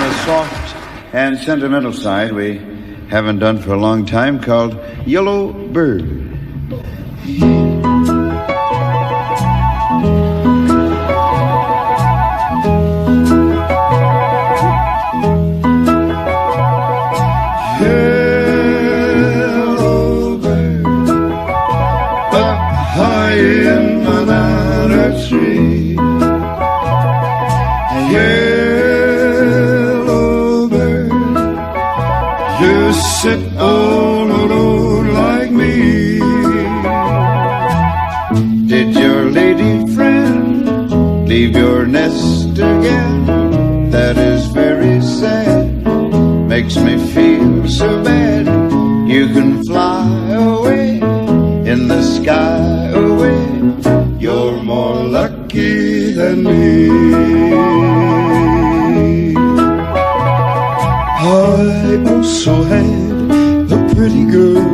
a soft and sentimental side we haven't done for a long time called Yellow Bird. Yellow bird up high in the banana tree. Yellow bird, you sit all alone like me. Did your lady friend leave your nest again? That is very sad, makes me feel so bad. You can fly away in the sky away. You're more lucky than me. I also had a pretty girl.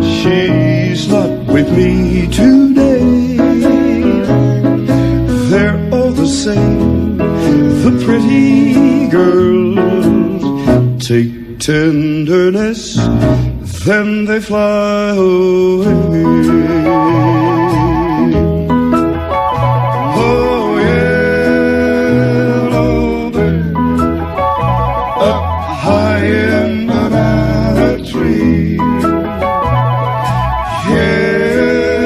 She's not with me today. They're all the same, the pretty girls. Take tenderness, then they fly away. Oh, yellow bird, up high in the banana tree.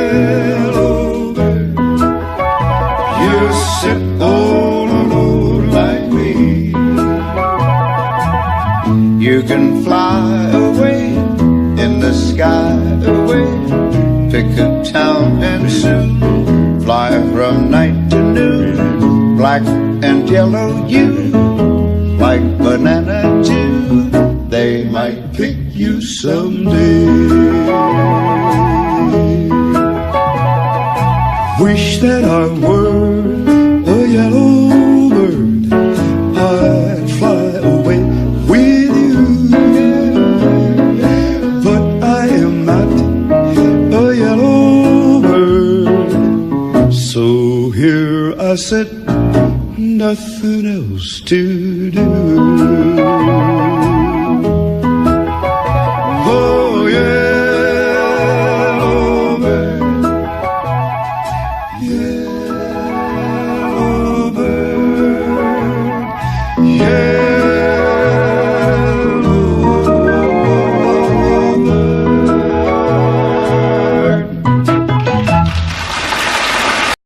Yellow bird, you sit all alone like me. You can fly away in the sky away. Pick a town and soon fly from night to noon. Black and yellow you, like banana too. They might pick you someday. Wish that I were a yellow bird. I'd fly away with you. But I am not a yellow bird. So here I sit, nothing else to do.